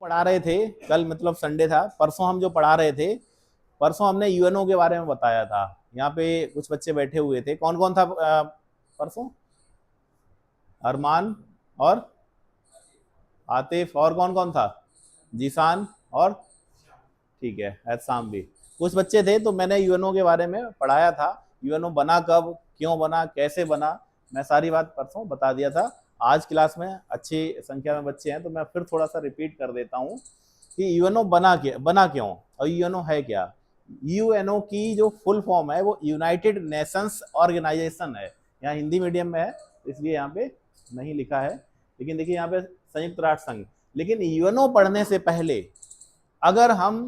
पढ़ा रहे थे कल, मतलब संडे था, परसों हम जो पढ़ा रहे थे, परसों हमने यूएनओ के बारे में बताया था। यहाँ पे कुछ बच्चे बैठे हुए थे। कौन कौन था परसों? अरमान और आतिफ, और कौन कौन था? जीसान और, ठीक है, एहसाम भी। कुछ बच्चे थे, तो मैंने यूएनओ के बारे में पढ़ाया था। यूएनओ बना कब, क्यों बना, कैसे बना, मैं सारी बात परसों बता दिया था। आज क्लास में अच्छी संख्या में बच्चे हैं, तो मैं फिर थोड़ा सा रिपीट कर देता हूँ कि यूएनओ बना क्यों और यूएनओ है क्या। यूएनओ की जो फुल फॉर्म है वो यूनाइटेड नेशंस ऑर्गेनाइजेशन है। यहाँ हिंदी मीडियम में है, इसलिए यहाँ पे नहीं लिखा है, लेकिन देखिए यहाँ पे संयुक्त राष्ट्र संघ। लेकिन यूएनओ पढ़ने से पहले अगर हम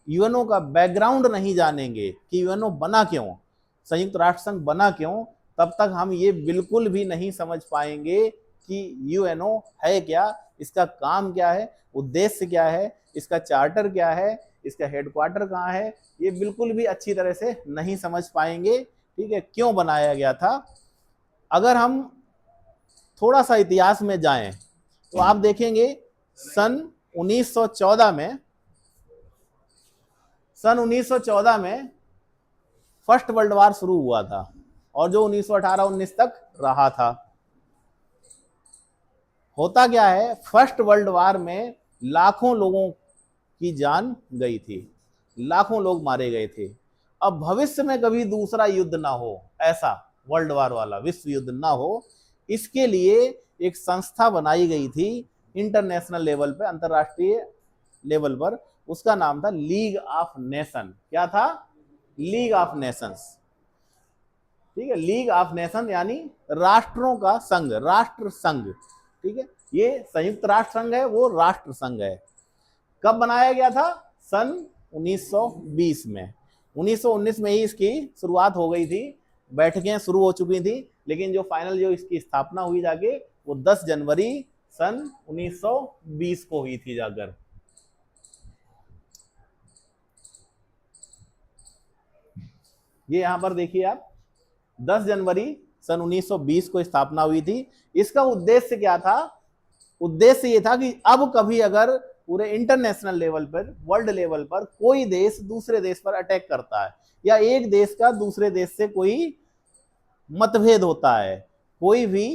यूएनओ का बैकग्राउंड नहीं जानेंगे कि यूएनओ बना क्यों, संयुक्त राष्ट्र संघ बना क्यों, तब तक हम ये बिल्कुल भी नहीं समझ पाएंगे कि यूएनओ है क्या, इसका काम क्या है, उद्देश्य क्या है, इसका चार्टर क्या है, इसका हेडक्वार्टर कहाँ है, ये बिल्कुल भी अच्छी तरह से नहीं समझ पाएंगे। ठीक है, क्यों बनाया गया था। अगर हम थोड़ा सा इतिहास में जाएं तो आप देखेंगे सन 1914 में, सन 1914 में फर्स्ट वर्ल्ड वार शुरू हुआ था, और जो 1918-19 तक रहा था। होता क्या है, फर्स्ट वर्ल्ड वार में लाखों लोगों की जान गई थी, लाखों लोग मारे गए थे। अब भविष्य में कभी दूसरा युद्ध ना हो, ऐसा वर्ल्ड वार वाला विश्व युद्ध ना हो, इसके लिए एक संस्था बनाई गई थी इंटरनेशनल लेवल पे, अंतरराष्ट्रीय लेवल पर। उसका नाम था लीग ऑफ नेशन। क्या था? League of Nations. ठीक है, लीग ऑफ नेशन यानी राष्ट्रों का संघ, राष्ट्र संघ। ठीक है, ये संयुक्त राष्ट्र संघ है, वो राष्ट्र संघ है। कब बनाया गया था? सन 1920 में। 1919 में ही इसकी शुरुआत हो गई थी, बैठकें शुरू हो चुकी थी, लेकिन जो फाइनल जो इसकी स्थापना हुई जाके वो 10 जनवरी सन 1920 को हुई थी जाकर। ये यहां पर देखिए आप, 10 जनवरी सन 1920 को स्थापना हुई थी। इसका उद्देश्य क्या था? उद्देश्य ये था कि अब कभी अगर पूरे इंटरनेशनल लेवल पर, वर्ल्ड लेवल पर कोई देश दूसरे देश पर अटैक करता है, या एक देश का दूसरे देश से कोई मतभेद होता है, कोई भी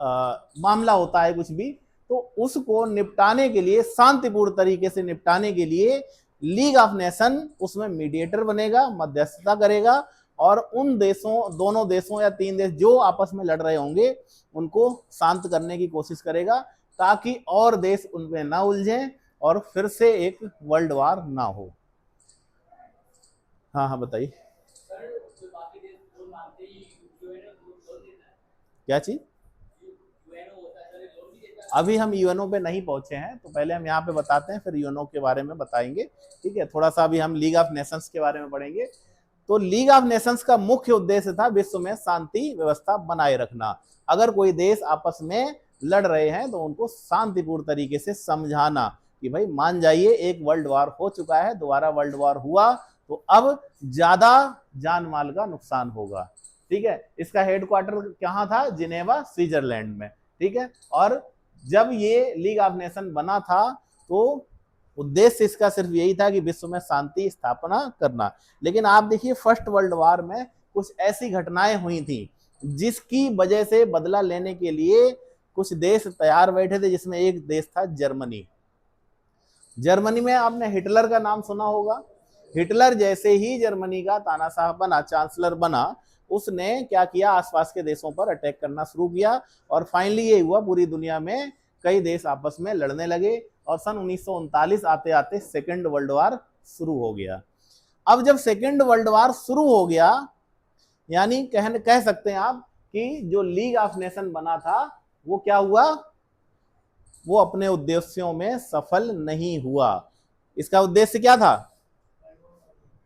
मामला होता है, कुछ भी, तो उसको निपटाने के लिए, शांतिपूर्ण तरीके से निपटाने के लिए लीग ऑफ नेशन उसमें मीडिएटर बनेगा, मध्यस्थता करेगा, और उन देशों, दोनों देशों या तीन देश जो आपस में लड़ रहे होंगे उनको शांत करने की कोशिश करेगा, ताकि और देश उनमें ना उलझें और फिर से एक वर्ल्ड वार ना हो। हाँ हाँ बताइए। क्या चीज? अभी हम यूएनओ पे नहीं पहुंचे हैं, तो पहले हम यहाँ पे बताते हैं, फिर यूएनओ के बारे में बताएंगे। ठीक है, थोड़ा सा अभी हम लीग ऑफ नेशंस के बारे में पढ़ेंगे। तो लीग ऑफ नेशंस का मुख्य उद्देश्य था विश्व में शांति व्यवस्था बनाए रखना। अगर कोई देश आपस में लड़ रहे हैं तो उनको शांतिपूर्ण तरीके से समझाना कि भाई मान जाइए, एक वर्ल्ड वार हो चुका है, दोबारा वर्ल्ड वार हुआ तो अब ज्यादा जान माल का नुकसान होगा। ठीक है, इसका हेडक्वार्टर कहाँ था? जिनेवा, स्विट्जरलैंड में। ठीक है, और जब ये लीग ऑफ नेशन बना था तो उद्देश्य इसका सिर्फ यही था कि विश्व में शांति स्थापना करना। लेकिन आप देखिए, फर्स्ट वर्ल्ड वार में कुछ ऐसी घटनाएं हुई थी जिसकी वजह से बदला लेने के लिए कुछ देश तैयार बैठे थे, जिसमें एक देश था जर्मनी। जर्मनी में आपने हिटलर का नाम सुना होगा। हिटलर जैसे ही जर्मनी का तानाशाह बना, चांसलर बना, उसने क्या किया, आसपास के देशों पर अटैक करना शुरू किया, और फाइनली ये हुआ, पूरी दुनिया में कई देश आपस में लड़ने लगे, और सन 1939 आते आते सेकेंड वर्ल्ड वार शुरू हो गया। अब जब सेकेंड वर्ल्ड वार शुरू हो गया, यानी कह सकते हैं आप कि जो लीग ऑफ नेशन बना था वो क्या हुआ, वो अपने उद्देश्यों में सफल नहीं हुआ। इसका उद्देश्य क्या था?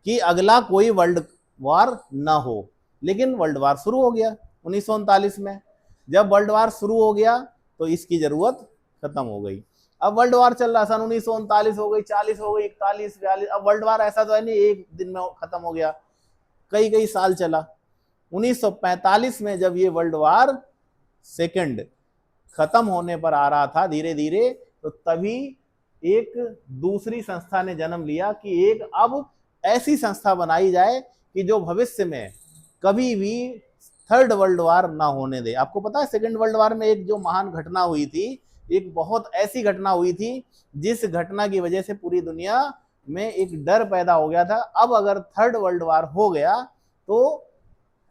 कि अगला कोई वर्ल्ड वार ना हो। लेकिन वर्ल्ड वार शुरू हो गया 1939 में। जब वर्ल्ड वार शुरू हो गया तो इसकी जरूरत खत्म हो गई। अब वर्ल्ड वार चल रहा, सन 1939 हो गई, 40 हो गई, 41, 42। अब वर्ल्ड वार ऐसा तो है नहीं एक दिन में खत्म हो गया, कई कई साल चला। 1945 में जब ये वर्ल्ड वार सेकंड खत्म होने पर आ रहा था धीरे धीरे, तो तभी एक दूसरी संस्था ने जन्म लिया कि एक अब ऐसी संस्था बनाई जाए कि जो भविष्य में कभी भी थर्ड वर्ल्ड वार ना होने दे। आपको पता है सेकेंड वर्ल्ड वार में एक जो महान घटना हुई थी, एक बहुत ऐसी घटना हुई थी जिस घटना की वजह से पूरी दुनिया में एक डर पैदा हो गया था, अब अगर थर्ड वर्ल्ड वार हो गया तो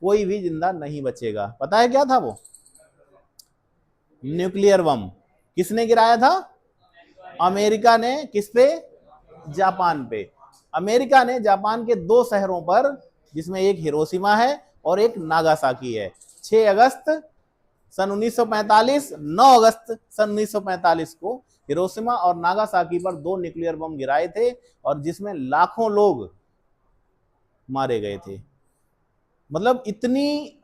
कोई भी जिंदा नहीं बचेगा। पता है क्या था वो? Nuclear bomb. किसने गिराया था? अमेरिका ने। किस पे? जापान पे। अमेरिका ने जापान के दो शहरों पर, जिसमें एक हिरोशिमा है और एक नागासाकी है, 6 अगस्त सन 1945, 9 अगस्त सन 1945 को हिरोशिमा और नागासाकी पर 2 न्यूक्लियर बम गिराए थे और जिसमें लाखों लोग मारे गए थे। मतलब इतनी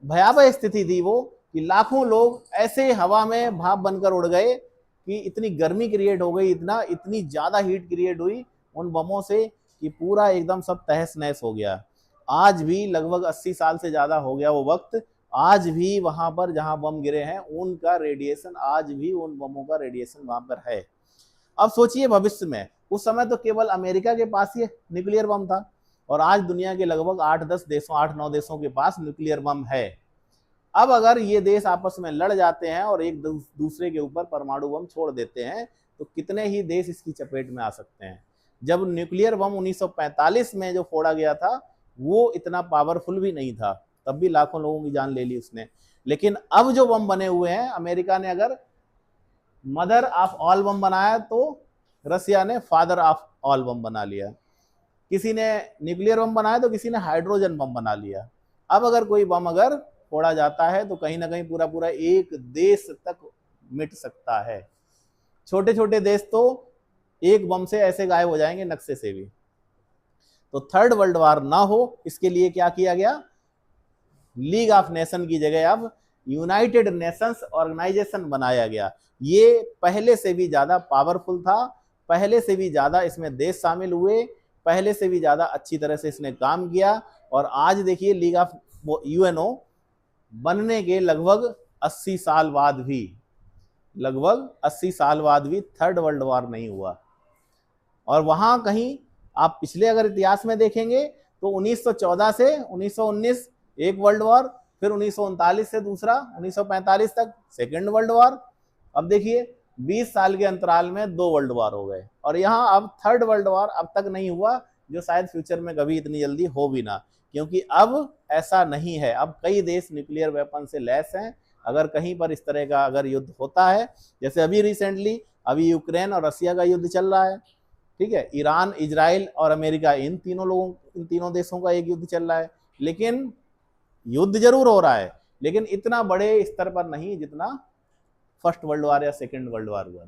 भयावह स्थिति थी वो कि लाखों लोग ऐसे हवा में भाप बनकर उड़ गए कि इतनी गर्मी क्रिएट हो गई, इतनी ज्यादा हीट क्रिएट हुई उन बमों से कि पूरा एकदम सब तहस नहस हो गया। आज भी लगभग 80 साल से ज्यादा हो गया वो वक्त, आज भी वहां पर जहां बम गिरे हैं उनका रेडिएशन, आज भी उन बमों का रेडिएशन वहां पर है। अब सोचिए भविष्य में, उस समय तो केवल अमेरिका के पास ही न्यूक्लियर बम था और आज दुनिया के लगभग 8-10 देशों, 8-9 देशों के पास न्यूक्लियर बम है। अब अगर ये देश आपस में लड़ जाते हैं और एक दूसरे के ऊपर परमाणु बम छोड़ देते हैं तो कितने ही देश इसकी चपेट में आ सकते हैं। जब न्यूक्लियर बम 1945 में जो फोड़ा गया था वो इतना पावरफुल भी नहीं था, तब भी लाखों लोगों की जान ले ली उसने। लेकिन अब जो बम बने हुए हैं, अमेरिका ने अगर मदर ऑफ ऑल बम बनाया तो रसिया ने फादर ऑफ ऑल बम बना लिया। किसी ने न्यूक्लियर बम बनाया तो किसी ने हाइड्रोजन बम बना लिया। अब अगर कोई बम अगर फोड़ा जाता है तो कहीं ना कहीं पूरा पूरा एक देश तक मिट सकता है। छोटे छोटे देश तो एक बम से ऐसे गायब हो जाएंगे नक्शे से भी। तो थर्ड वर्ल्ड वार ना हो इसके लिए क्या किया गया? लीग ऑफ नेशन की जगह अब यूनाइटेड नेशंस ऑर्गेनाइजेशन बनाया गया। ये पहले से भी ज्यादा पावरफुल था, पहले से भी ज्यादा इसमें देश शामिल हुए, पहले से भी ज्यादा अच्छी तरह से इसने काम किया। और आज देखिए लीग ऑफ यूएनओ बनने के लगभग 80 साल बाद भी, लगभग 80 साल बाद भी थर्ड वर्ल्ड वार नहीं हुआ। और वहां कहीं आप पिछले अगर इतिहास में देखेंगे तो 1914 से 1919 एक वर्ल्ड वॉर, फिर 1939 से दूसरा, 1945 तक सेकेंड वर्ल्ड वॉर। अब देखिए 20 साल के अंतराल में 2 वर्ल्ड वॉर हो गए और यहाँ अब थर्ड वर्ल्ड वॉर अब तक नहीं हुआ, जो शायद फ्यूचर में कभी इतनी जल्दी हो भी ना, क्योंकि अब ऐसा नहीं है। अब कई देश न्यूक्लियर वेपन से लैस हैं। अगर कहीं पर इस तरह का अगर युद्ध होता है, जैसे अभी रिसेंटली अभी यूक्रेन और रसिया का युद्ध चल रहा है, ठीक है, ईरान, इजराइल और अमेरिका, इन तीनों देशों का एक युद्ध चल रहा है। लेकिन युद्ध जरूर हो रहा है लेकिन इतना बड़े स्तर पर नहीं जितना फर्स्ट वर्ल्ड वार या सेकेंड वर्ल्ड वार हुआ।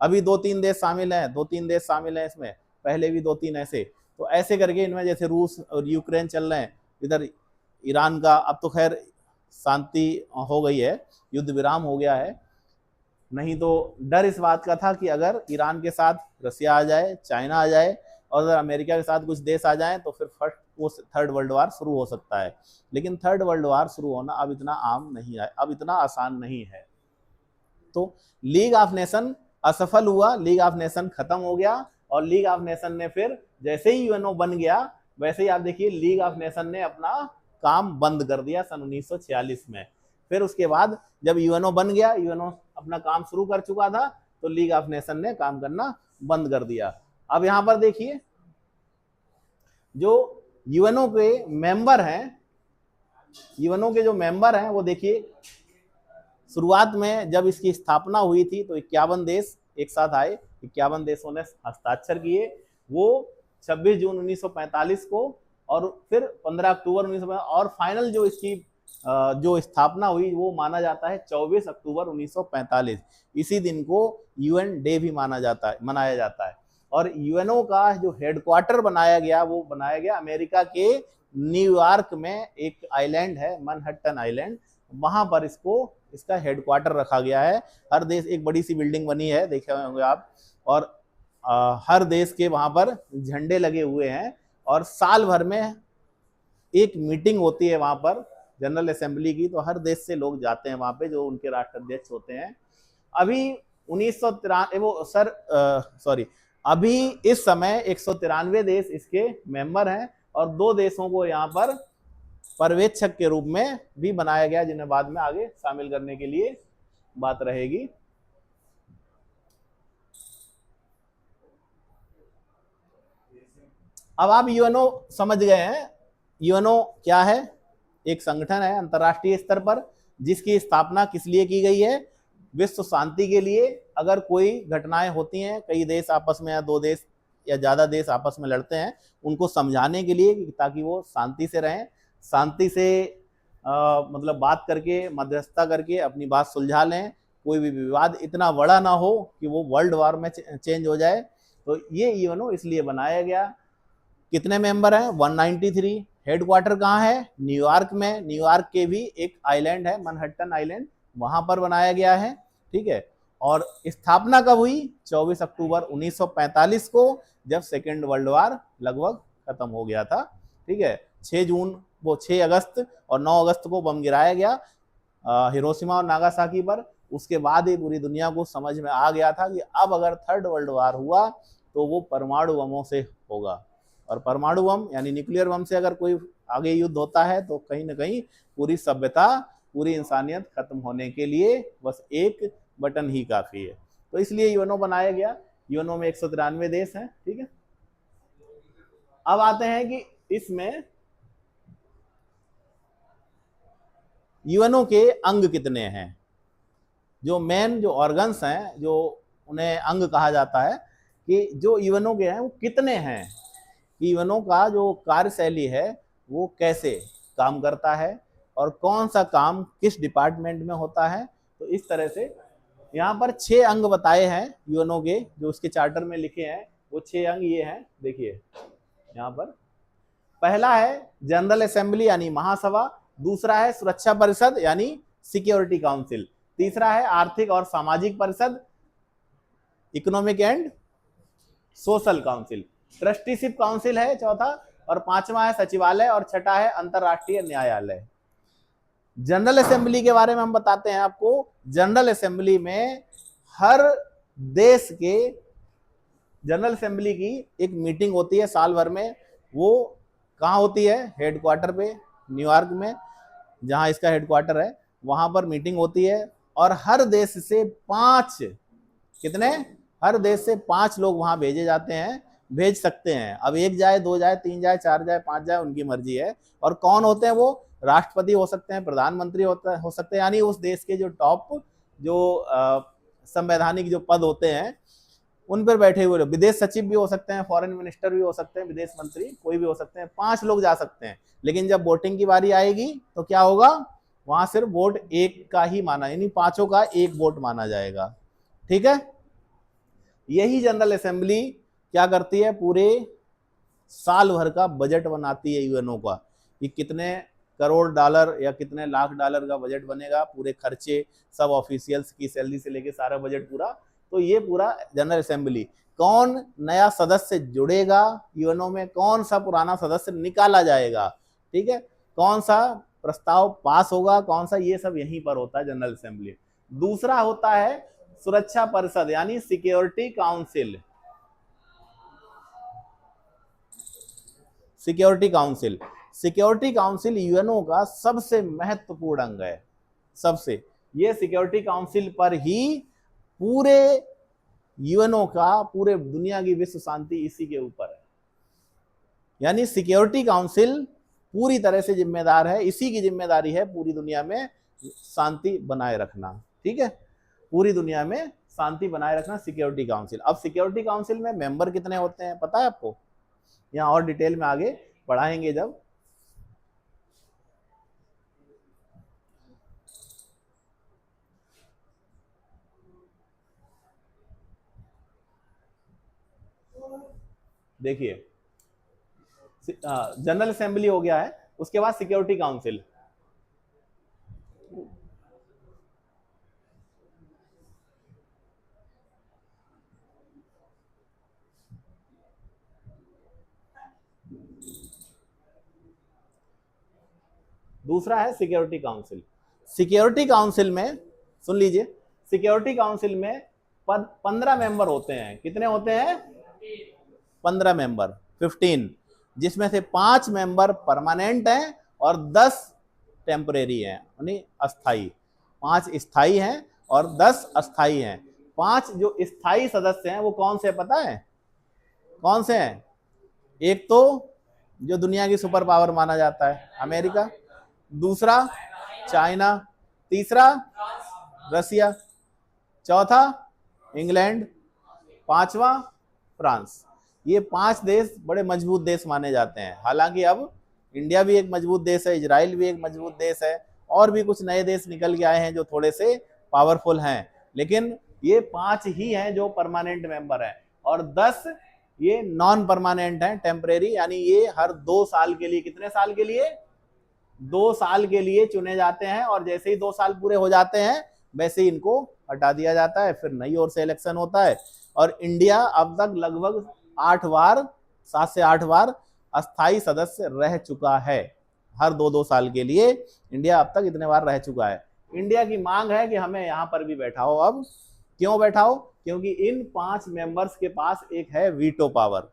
अभी 2-3 देश शामिल हैं, 2-3 देश शामिल हैं इसमें, पहले भी 2-3 ऐसे, तो ऐसे करके इनमें जैसे रूस और यूक्रेन चल रहे हैं, इधर ईरान का अब तो खैर शांति हो गई है, युद्ध विराम हो गया है। नहीं तो डर इस बात का था कि अगर ईरान के साथ रसिया आ जाए, चाइना आ जाए और अगर अमेरिका के साथ कुछ देश आ जाए तो फिर फर्स्ट वो थर्ड वर्ल्ड वार शुरू हो सकता है। लेकिन थर्ड वर्ल्ड वार शुरू होना अब इतना आम नहीं है, अब इतना आसान नहीं है। तो लीग ऑफ नेशन असफल हुआ, लीग ऑफ नेशन खत्म हो गया और लीग ऑफ नेशन ने फिर जैसे ही यूएनओ बन गया वैसे ही आप देखिए लीग ऑफ नेशन ने अपना काम बंद कर दिया सन 1946 में। फिर उसके बाद जब यूएनओ बन गया, यूएनओ अपना काम शुरू कर चुका था, तो लीग ऑफ नेशन ने काम करना बंद कर दिया। अब यहां पर देखिए जो यूएनओ के मेंबर हैं, यूएनओ के जो मेंबर हैं वो देखिए शुरुआत में जब इसकी स्थापना हुई थी तो 51 देश एक साथ आए, 51 देशों ने हस्ताक्षर किए। वो 26 जून 1945 को और फिर 15 अक्टूबर 1945 और फाइनल जो इसकी जो स्थापना हुई वो माना जाता है 24 अक्टूबर 1945। इसी दिन को यूएन डे भी मनाया जाता है। और यूएनओ का जो हेडक्वार्टर बनाया गया वो बनाया गया अमेरिका के न्यूयॉर्क में, एक आइलैंड है मैनहट्टन आइलैंड, वहां पर इसका हेडक्वार्टर रखा गया है। हर देश एक बड़ी सी बिल्डिंग बनी है, देखे होंगे आप, और हर देश के वहां पर झंडे लगे हुए हैं और साल भर में एक मीटिंग होती है वहां पर जनरल असेंबली की, तो हर देश से लोग जाते हैं वहां पे जो उनके राष्ट्राध्यक्ष होते हैं। अभी 1993 वो सर सॉरी, अभी इस समय 193 देश इसके मेंबर हैं और 2 देशों को यहाँ पर पर्यवेक्षक के रूप में भी बनाया गया, जिन्हें बाद में आगे शामिल करने के लिए बात रहेगी। अब आप यूएनओ समझ गए हैं। यूएनओ क्या है? एक संगठन है अंतरराष्ट्रीय स्तर पर, जिसकी स्थापना किस लिए की गई है? विश्व शांति के लिए। अगर कोई घटनाएं होती हैं, कई देश आपस में या 2 देश या ज्यादा देश आपस में लड़ते हैं, उनको समझाने के लिए, ताकि वो शांति से रहें, शांति से मतलब बात करके, मध्यस्थता करके अपनी बात सुलझा लें, कोई भी विवाद इतना बड़ा ना हो कि वो वर्ल्ड वॉर में चेंज हो जाए। तो ये यूएनओ इसलिए बनाया गया। कितने मेंबर हैं? 193। हेडक्वार्टर कहाँ है? न्यूयॉर्क में। न्यूयॉर्क के भी एक आइलैंड है, मैनहट्टन आइलैंड, वहां पर बनाया गया है। ठीक है। और स्थापना कब हुई? 24 अक्टूबर 1945 को, जब सेकेंड वर्ल्ड वॉर लगभग खत्म हो गया था। ठीक है। 6 अगस्त और 9 अगस्त को बम गिराया गया हिरोशिमा और नागासाकी पर। उसके बाद ही पूरी दुनिया को समझ में आ गया था कि अब अगर थर्ड वर्ल्ड वॉर हुआ तो वो परमाणु बमों से होगा, और परमाणु बम यानी न्यूक्लियर बम से अगर कोई आगे युद्ध होता है तो कहीं ना कहीं पूरी सभ्यता, पूरी इंसानियत खत्म होने के लिए बस एक बटन ही काफी है। तो इसलिए यूएनओ बनाया गया। यूएनओ में 193 देश हैं। ठीक है। अब आते हैं कि इसमें यूएनओ के अंग कितने हैं। जो मेन जो ऑर्गन्स हैं, जो उन्हें अंग कहा जाता है, कि जो यूएनओ के हैं वो कितने हैं, यूएनओ का जो कार्यशैली है वो कैसे काम करता है और कौन सा काम किस डिपार्टमेंट में होता है। तो इस तरह से यहाँ पर 6 अंग बताए हैं यूएनओ के, जो उसके चार्टर में लिखे हैं। वो 6 अंग ये हैं, देखिए यहाँ पर। पहला है जनरल असेंबली यानी महासभा। दूसरा है सुरक्षा परिषद यानी सिक्योरिटी काउंसिल। तीसरा है आर्थिक और सामाजिक परिषद, economic and social council. Trusteeship council है चौथा, और 5वां है सचिवालय, और छठा है अंतरराष्ट्रीय न्यायालय। जनरल असेंबली के बारे में हम बताते हैं आपको। जनरल असेंबली में हर देश के जनरल असेंबली की एक मीटिंग होती है साल भर में। वो कहाँ होती है? हेडक्वार्टर पे, न्यूयॉर्क में, जहां इसका हेडक्वार्टर है, वहां पर मीटिंग होती है। और हर देश से 5, कितने? हर देश से 5 लोग वहां भेजे जाते हैं, भेज सकते हैं। अब 1 जाए, 2 जाए, 3 जाए, 4 जाए, 5 जाए, उनकी मर्जी है। और कौन होते हैं वो? राष्ट्रपति हो सकते हैं, प्रधानमंत्री हो सकते हैं, यानी उस देश के जो टॉप, जो संवैधानिक जो पद होते हैं उन पर बैठे हुए लोग। विदेश सचिव भी हो सकते हैं, फॉरेन मिनिस्टर भी हो सकते हैं, विदेश मंत्री कोई भी हो सकते हैं। 5 लोग जा सकते हैं। लेकिन जब वोटिंग की बारी आएगी तो क्या होगा? वहां सिर्फ वोट एक का ही माना, यानी 5 का एक वोट माना जाएगा। ठीक है। यही जनरल असेंबली क्या करती है? पूरे साल भर का बजट बनाती है यूएनओ का, कि कितने करोड़ डॉलर या कितने लाख डॉलर का बजट बनेगा, पूरे खर्चे, सब ऑफिशियल्स की सैलरी से लेके सारा बजट पूरा। तो ये पूरा जनरल असेंबली, कौन नया सदस्य जुड़ेगा यूएनओ में, कौन सा पुराना सदस्य निकाला जाएगा, ठीक है, कौन सा प्रस्ताव पास होगा, कौन सा, ये सब यहीं पर होता है जनरल असेंबली। दूसरा होता है सुरक्षा परिषद यानी security council. Security council, security council UNO का सबसे महत्वपूर्ण अंग है। सबसे, ये सिक्योरिटी काउंसिल पर ही पूरे यूएनओ का, पूरे दुनिया की विश्व शांति इसी के ऊपर है। यानी सिक्योरिटी काउंसिल पूरी तरह से जिम्मेदार है, इसी की जिम्मेदारी है पूरी दुनिया में शांति बनाए रखना। ठीक है, पूरी दुनिया में शांति बनाए रखना सिक्योरिटी काउंसिल। अब सिक्योरिटी काउंसिल में मेंबर कितने होते हैं पता है आपको? यहाँ और डिटेल में आगे पढ़ाएंगे जब। देखिए, जनरल असेंबली हो गया है, उसके बाद सिक्योरिटी काउंसिल। दूसरा है सिक्योरिटी काउंसिल। सिक्योरिटी काउंसिल में सुन लीजिए, सिक्योरिटी काउंसिल में 15 मेंबर होते हैं। कितने होते हैं? 15 मेंबर, 15, जिसमें से 5 मेंबर परमानेंट हैं और 10 टेम्परेरी हैं, यानी अस्थाई। 5 स्थाई हैं और 10 अस्थाई हैं। 5 जो स्थाई सदस्य हैं वो कौन से पता है? कौन से हैं? एक तो जो दुनिया की सुपर पावर माना जाता है, अमेरिका। दूसरा चाइना। तीसरा रसिया। चौथा इंग्लैंड। पांचवा फ्रांस। ये 5 देश बड़े मजबूत देश माने जाते हैं। हालांकि अब इंडिया भी एक मजबूत देश है, इजराइल भी एक मजबूत देश है, और भी कुछ नए देश निकल के आए हैं जो थोड़े से पावरफुल हैं, लेकिन ये 5 ही हैं जो परमानेंट मेंबर हैं, और 10 ये नॉन परमानेंट हैं, टेम्परेरी, यानी ये हर 2 साल के लिए, कितने साल के लिए? 2 साल के लिए चुने जाते हैं, और जैसे ही 2 साल पूरे हो जाते हैं वैसे ही इनको हटा दिया जाता है, फिर नई ओर से इलेक्शन होता है। और इंडिया अब तक लगभग 8 बार, 7 से 8 बार अस्थाई सदस्य रह चुका है। हर 2-2 साल के लिए इंडिया अब तक इतने बार रह चुका है। इंडिया की मांग है कि हमें यहाँ पर भी बैठाओ। अब क्यों बैठाओ? क्योंकि इन 5 मेंबर्स के पास एक है वीटो पावर।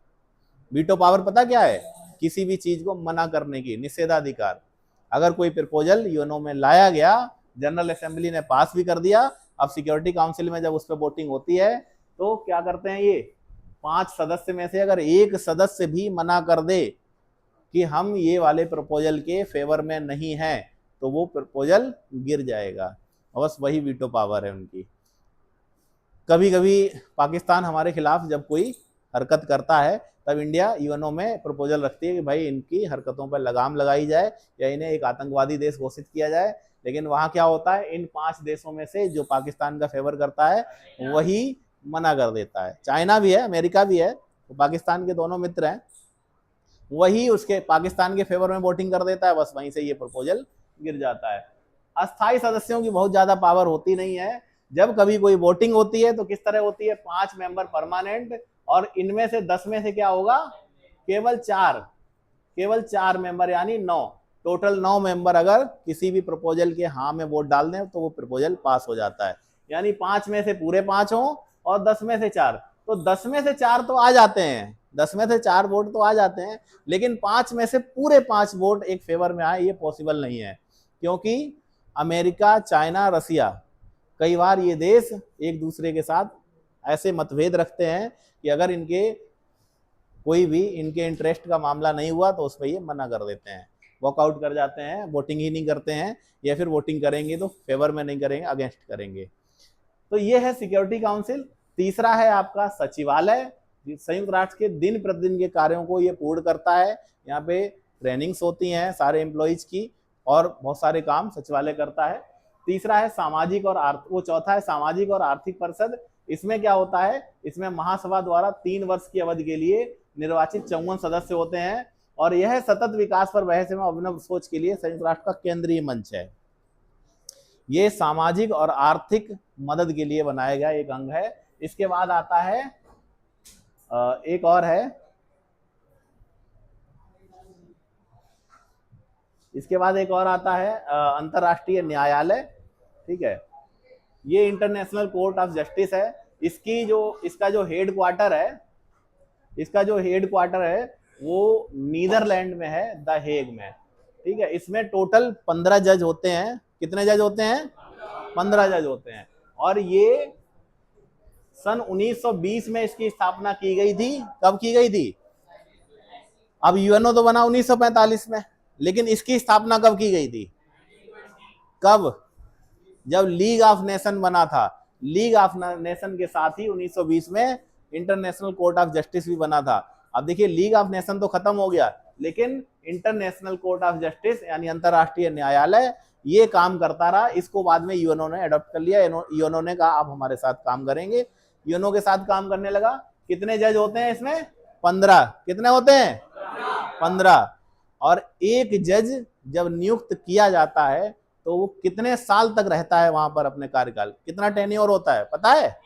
वीटो पावर पता क्या है? किसी भी चीज को मना करने की, निषेधाधिकार। अगर कोई प्रपोजल यूएनओ में लाया गया, जनरल असेंबली ने पास भी कर दिया, अब सिक्योरिटी काउंसिल में जब उस पर वोटिंग होती है तो क्या करते हैं, ये 5 सदस्य में से अगर एक सदस्य भी मना कर दे कि हम ये वाले प्रपोजल के फेवर में नहीं हैं, तो वो प्रपोजल गिर जाएगा। बस वही वीटो पावर है उनकी। कभी कभी पाकिस्तान हमारे खिलाफ जब कोई हरकत करता है तब इंडिया यूएनओ में प्रपोजल रखती है कि भाई इनकी हरकतों पर लगाम लगाई जाए या इन्हें एक आतंकवादी देश घोषित किया जाए। लेकिन वहां क्या होता है, इन 5 देशों में से जो पाकिस्तान का फेवर करता है वही मना कर देता है। चाइना भी है, अमेरिका भी है, तो पाकिस्तान के दोनों मित्र हैं, वही उसके पाकिस्तान के फेवर में वोटिंग कर देता है, बस वहीं से ये प्रपोजल गिर जाता है। अस्थाई सदस्यों की बहुत ज्यादा पावर होती नहीं है। जब कभी कोई वोटिंग होती है तो किस तरह होती है? 5 मेंबर परमानेंट, और इनमें से 10 में से क्या होगा? केवल 4 मेंबर, यानी 9, टोटल 9 मेंबर अगर किसी भी प्रपोजल के हाँ में वोट डाल दें तो वो प्रपोजल पास हो जाता है। यानी 5 में से पूरे 5 हो और 10 में से 4, तो 10 में से 4 तो आ जाते हैं, 10 में से 4 वोट तो आ जाते हैं, लेकिन 5 में से पूरे 5 वोट एक फेवर में आए ये पॉसिबल नहीं है। क्योंकि अमेरिका, चाइना, रसिया, कई बार ये देश एक दूसरे के साथ ऐसे मतभेद रखते हैं कि अगर इनके कोई भी इनके इंटरेस्ट का मामला नहीं हुआ तो उस पर ये मना कर देते हैं, वॉकआउट कर जाते हैं, वोटिंग ही नहीं करते हैं, या फिर वोटिंग करेंगे तो फेवर में नहीं करेंगे, अगेंस्ट करेंगे। तो ये है सिक्योरिटी काउंसिल। तीसरा है आपका सचिवालय, संयुक्त राष्ट्र के दिन प्रतिदिन के कार्यों को ये पूर्ण करता है। यहाँ पे ट्रेनिंग्स होती हैं सारे एम्प्लॉइज की, और बहुत सारे काम सचिवालय करता है। तीसरा है सामाजिक और चौथा है सामाजिक और आर्थिक परिषद। इसमें क्या होता है? इसमें महासभा द्वारा 3 वर्ष की अवधि के लिए निर्वाचित 54 सदस्य होते हैं, और यह सतत विकास पर बहस एवं अभिनव सोच के लिए संयुक्त राष्ट्र का केंद्रीय मंच है। ये सामाजिक और आर्थिक मदद के लिए बनाया गया एक अंग है। इसके बाद आता है एक और है, इसके बाद एक और आता है अंतरराष्ट्रीय न्यायालय। ठीक है, ये इंटरनेशनल कोर्ट ऑफ जस्टिस है। इसका जो हेड क्वार्टर है वो नीदरलैंड में है, द हेग में। ठीक है, इसमें टोटल 15 जज होते हैं। कितने जज होते हैं? 15 जज होते हैं। और ये सन 1920 में इसकी स्थापना की गई थी। कब की गई थी? अब यूएनओ तो बना 1945 में, लेकिन इसकी स्थापना कब की गई थी? कब? जब लीग ऑफ नेशन बना था। लीग ऑफ नेशन के साथ ही 1920 में इंटरनेशनल कोर्ट ऑफ जस्टिस भी बना था। अब देखिए, लीग ऑफ नेशन तो खत्म हो गया, लेकिन इंटरनेशनल कोर्ट ऑफ जस्टिस यानी अंतरराष्ट्रीय न्यायालय ये काम करता रहा। इसको बाद में यूएनओ ने अडॉप्ट कर लिया। यूएनओ ने कहा आप हमारे साथ काम करेंगे। यूएनओ के साथ काम करने लगा। कितने जज होते हैं इसमें? 15। कितने होते हैं? 15। और एक जज जब नियुक्त किया जाता है तो वो कितने साल तक रहता है वहां पर अपने कार्यकाल? कितना टेन्योर होता है पता है?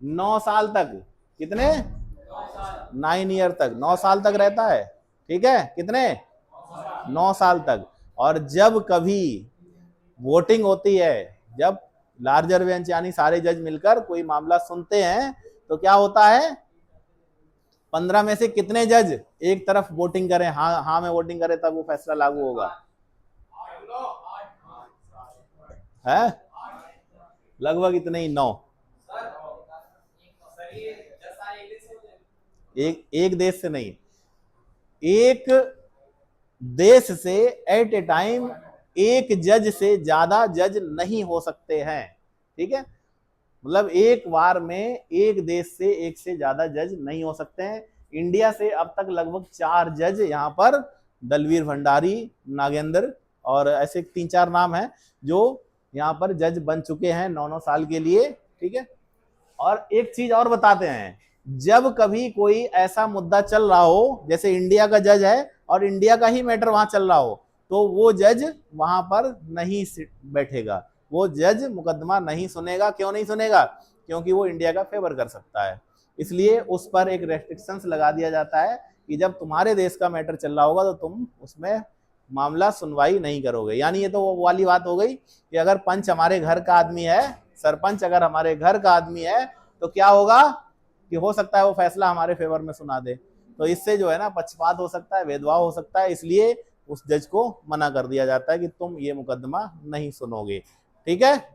9 साल तक। कितने? 9 ईयर तक, 9 साल तक रहता है। ठीक है, कितने? 9 साल तक। और जब कभी वोटिंग होती है, जब लार्जर बेंच यानी सारे जज मिलकर कोई मामला सुनते हैं तो क्या होता है, 15 में से कितने जज एक तरफ वोटिंग करें, हाँ हाँ में वोटिंग करें, तब वो फैसला लागू होगा, है लगभग इतने ही, 9। एक देश से नहीं, एक देश से एट ए टाइम एक जज से ज्यादा जज नहीं हो सकते हैं, ठीक है, मतलब एक बार में एक देश से एक से ज्यादा जज नहीं हो सकते हैं। इंडिया से अब तक लगभग 4 जज यहाँ पर, दलवीर भंडारी, नागेंद्र और ऐसे 3-4 नाम हैं जो यहाँ पर जज बन चुके हैं 9-9 साल के लिए, ठीक है। और एक चीज और बताते हैं, जब कभी कोई ऐसा मुद्दा चल रहा हो, जैसे इंडिया का जज है और इंडिया का ही मैटर वहां चल रहा हो, तो वो जज वहां पर नहीं बैठेगा, वो जज मुकदमा नहीं सुनेगा। क्यों नहीं सुनेगा? क्योंकि वो इंडिया का फेवर कर सकता है, इसलिए उस पर एक रेस्ट्रिक्शंस लगा दिया जाता है कि जब तुम्हारे देश का मैटर चल रहा होगा तो तुम उसमें मामला सुनवाई नहीं करोगे। यानी ये तो वो वाली बात हो गई कि अगर पंच हमारे घर का आदमी है, सरपंच अगर हमारे घर का आदमी है, तो क्या होगा कि हो सकता है वो फैसला हमारे फेवर में सुना दे, तो इससे जो है ना पक्षपात हो सकता है, भेदभाव हो सकता है, इसलिए उस जज को मना कर दिया जाता है कि तुम ये मुकदमा नहीं सुनोगे, ठीक है।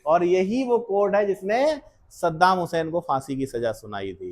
और यही वो कोर्ट है जिसने सद्दाम हुसैन को फांसी की सजा सुनाई थी।